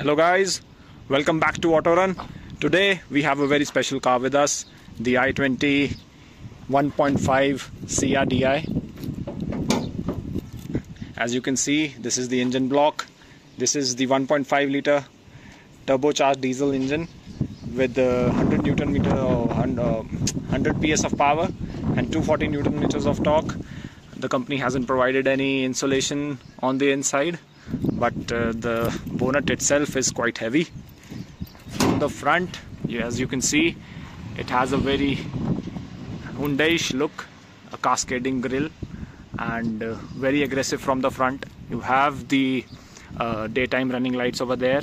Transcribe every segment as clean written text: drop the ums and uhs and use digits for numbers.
Hello guys, welcome back to Autorun. Today we have a very special car with us, the i20 1.5 CRDI. As you can see, this is the engine block. This is the 1.5 liter turbocharged diesel engine with 100 Newton meter or 100 PS of power and 240 Newton meters of torque. The company hasn't provided any insulation on the inside, but the bonnet itself is quite heavy. From the front, as you can see, it has a very Hyundai-ish look, a cascading grille, and very aggressive from the front. You have the daytime running lights over there,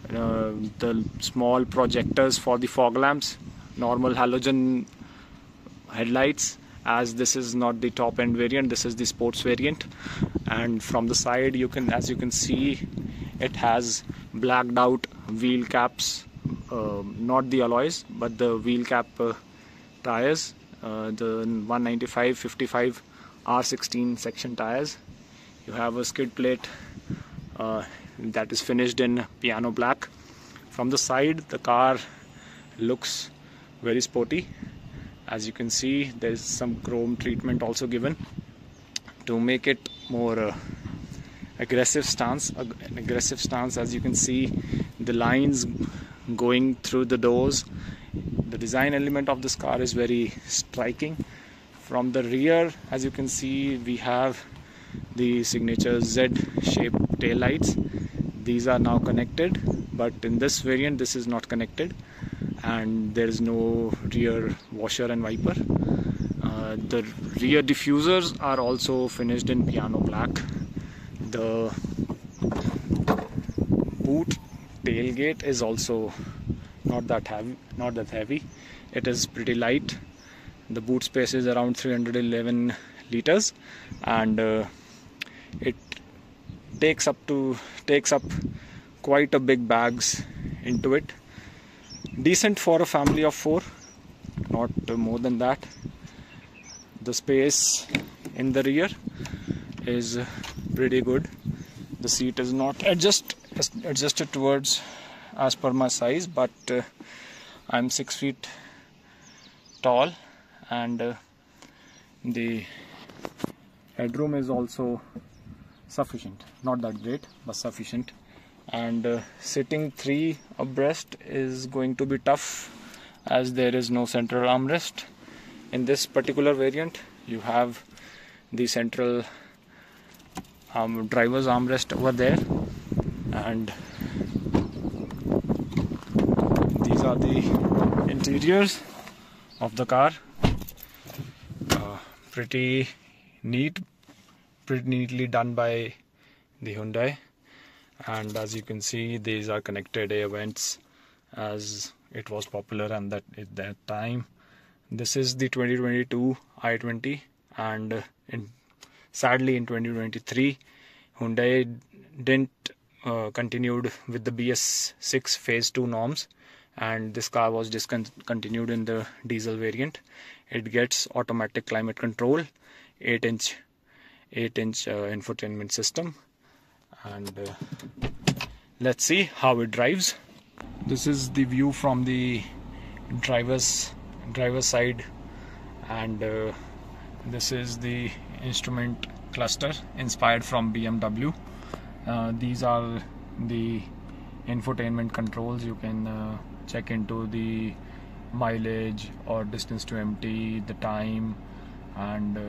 the small projectors for the fog lamps, normal halogen headlights, as this is not the top end variant, this is the sports variant. And from the side, as you can see, it has blacked out wheel caps, not the alloys but the wheel cap tires, the 195/55 R16 section tires. You have a skid plate that is finished in piano black. From the side, the car looks very sporty. As you can see, there is some chrome treatment also given to make it more aggressive stance. As you can see, the lines going through the doors. The design element of this car is very striking. From the rear, as you can see, we have the signature Z-shaped tail lights. These are now connected, but in this variant this is not connected, and there is no rear washer and wiper. The rear diffusers are also finished in piano black. The boot tailgate is also not that heavy. It is pretty light. The boot space is around 311 liters, and it takes up quite a big bags into it. Decent for a family of 4, not more than that. The space in the rear is pretty good. The seat is not adjusted towards as per my size, but I'm 6 feet tall, and the headroom is also sufficient. Not that great, but sufficient. And sitting 3 abreast is going to be tough, as there is no central armrest. In this particular variant, you have the central driver's armrest over there, and these are the interiors of the car. Pretty neatly done by the Hyundai. And as you can see, these are connected air vents, as it was popular and at that time. This is the 2022 i20, and sadly in 2023 Hyundai didn't continued with the BS6 phase 2 norms, and this car was discontinued in the diesel variant. It gets automatic climate control, 8-inch infotainment system, and let's see how it drives. This is the view from the driver's side, and this is the instrument cluster inspired from BMW. These are the infotainment controls. You can check into the mileage or distance to empty, the time, and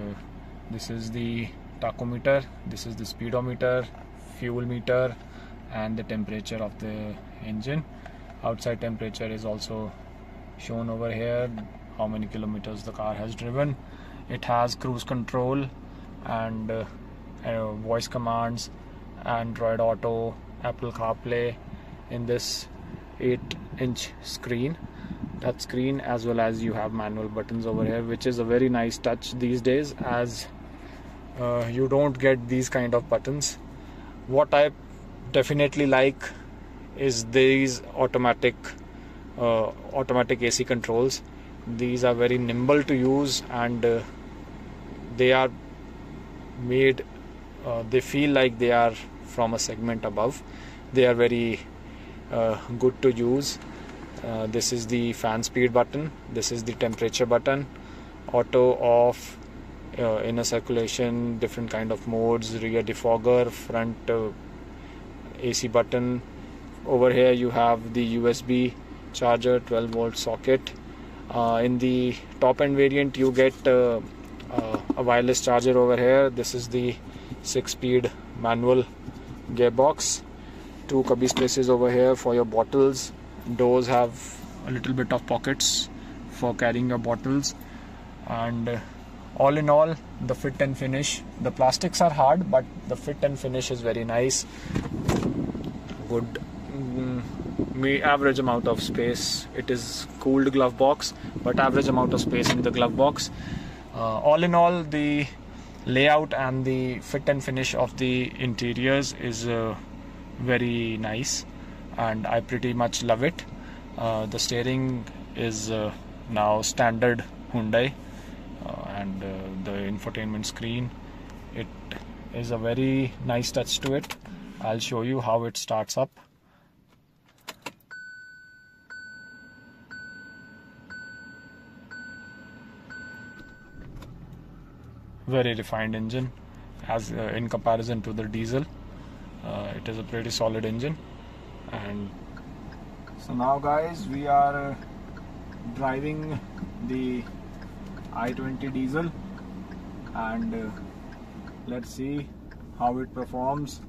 this is the tachometer, this is the speedometer, fuel meter, and the temperature of the engine. Outside temperature is also shown over here, how many kilometers the car has driven. It has cruise control and voice commands, Android Auto, Apple CarPlay in this 8-inch screen, touch screen, as well as you have manual buttons over here, which is a very nice touch these days, as you don't get these kind of buttons. What I definitely like is these automatic AC controls. These are very nimble to use, and they are made, they feel like they are from a segment above. They are very good to use. This is the fan speed button, this is the temperature button, auto, off, inner circulation, different kind of modes, rear defogger, front AC button. Over here you have the USB charger, 12 volt socket. In the top end variant you get a wireless charger over here. This is the 6-speed manual gearbox. 2 cubby spaces over here for your bottles. Doors have a little bit of pockets for carrying your bottles. And all in all, the fit and finish, the plastics are hard, but the fit and finish is very nice. Good average amount of space. It is cooled glove box, but average amount of space in the glove box. All in all, the layout and the fit and finish of the interiors is very nice, and I pretty much love it. The steering is now standard Hyundai, and the infotainment screen, it is a very nice touch to it. I'll show you how it starts up. Very refined engine as in comparison to the diesel. It is a pretty solid engine. And so now guys, we are driving the i20 diesel, and let's see how it performs.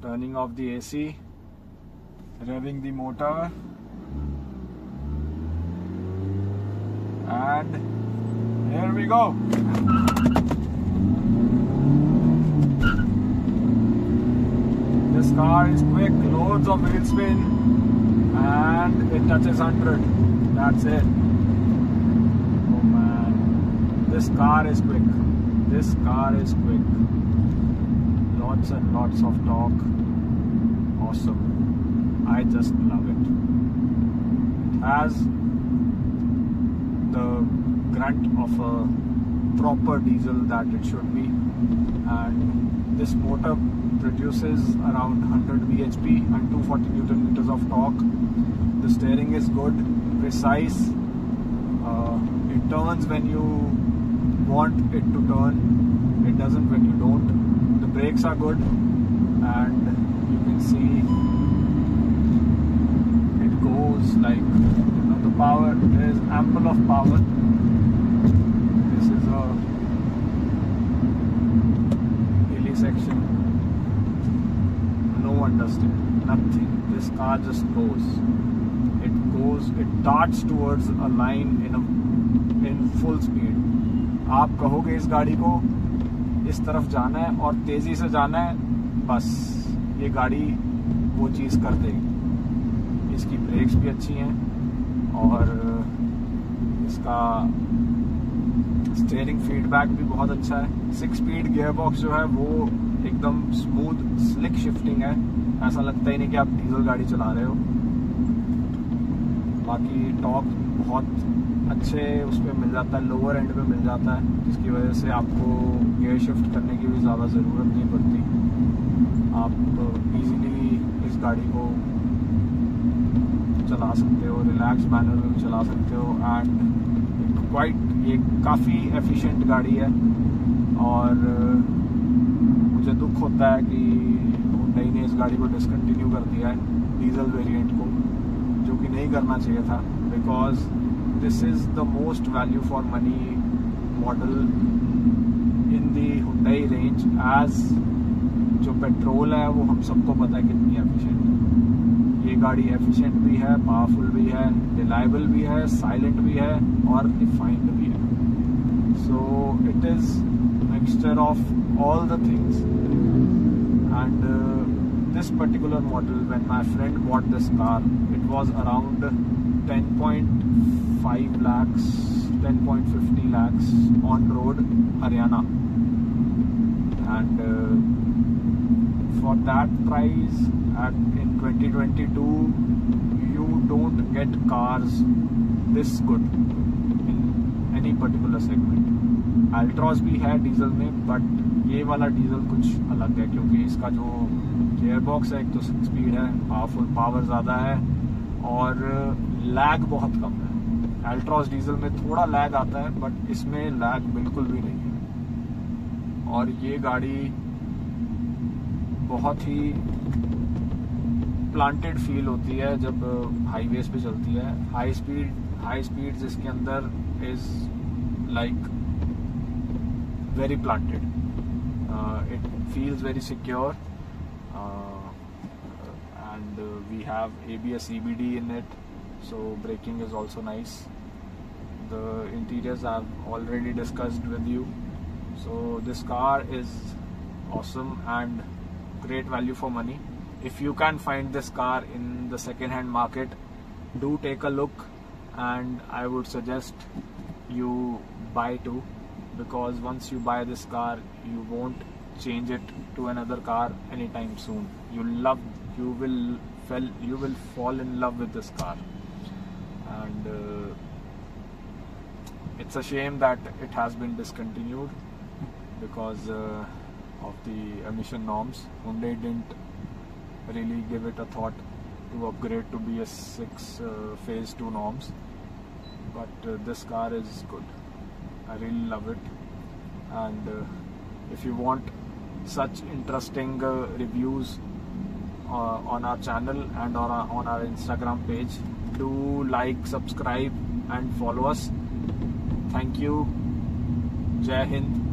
Turning off the AC, revving the motor, and here we go. This car is quick, loads of wheel spin, and it touches 100. That's it. Oh man, this car is quick. This car is quick. Lots and lots of torque. Awesome. I just love it. It has the grunt of a proper diesel that it should be, and this motor produces around 100 bhp and 240 Newton meters of torque. The steering is good, precise. It turns when you want it to turn. It doesn't when you don't. The brakes are good, and you can see it goes like, you know, the power, there is ample of power. This is a hilly section. No one does it, nothing. This car just goes. It darts towards a line in full speed. आप कहोगे इस गाड़ी को इस तरफ जाना है और तेजी से जाना है, बस ये गाड़ी वो चीज़ कर देगी. इसकी ब्रेक्स भी अच्छी हैं, और इसका स्टीयरिंग फीडबैक भी बहुत अच्छा है. 6-स्पीड गियर बॉक्स जो है वो एकदम स्मूथ स्लिक शिफ्टिंग है. ऐसा लगता ही नहीं कि आप डीजल गाड़ी चला रहे हो. बाकी टॉर्क बहुत अच्छे उस पर मिल जाता है, लोअर एंड पे मिल जाता है, जिसकी वजह से आपको गियर शिफ्ट करने की भी ज़्यादा ज़रूरत नहीं पड़ती. आप इजीली इस गाड़ी को चला सकते हो, रिलैक्स मैनर में भी चला सकते हो. एंड ये काफ़ी एफिशिएंट गाड़ी है, और मुझे दुख होता है कि Hyundai ने इस गाड़ी को डिसकंटिन्यू कर दिया है, डीजल वेरिएंट को, जो कि नहीं करना चाहिए था. Because this is the most value for money model in the Hyundai range. As जो पेट्रोल है वो हम सबको पता है कितनी एफिशिएंट है. ये गाड़ी एफिशिएंट भी है, पावरफुल भी है, रिलायबल भी है, साइलेंट भी है, और रिफाइंड भी है. So it is mixture of all the things. And this particular model, when my friend bought this car, it was around 10.5 lakhs, 10.50 lakhs on road, Haryana. And for that price, in 2022, you don't get cars this good in any particular segment. Altroz भी है diesel में, but ये वाला diesel कुछ अलग है क्योंकि इसका जो गियर बॉक्स है, एक तो 6 स्पीड है, पावर ज़्यादा है और लैग बहुत कम है। अल्ट्रॉस डीजल में थोड़ा लैग आता है, बट इसमें लैग बिल्कुल भी नहीं है। और ये गाड़ी बहुत ही प्लांटेड फील होती है जब हाईवेज पे चलती है। हाई स्पीड जिसके अंदर is like very planted, it feels very secure and we have ABS EBD in it, so braking is also nice. The interiors I've already discussed with you, so this car is awesome and great value for money. If you can find this car in the second hand market, do take a look, and I would suggest you buy too, because once you buy this car you won't change it to another car anytime soon. You will fall in love with this car, and it's a shame that it has been discontinued because of the emission norms. Hyundai didn't really give it a thought to upgrade to BS6 phase 2 norms, but this car is good. I really love it, and if you want such interesting reviews on our channel and on our Instagram page, do like, subscribe and follow us. Thank you. Jai Hind.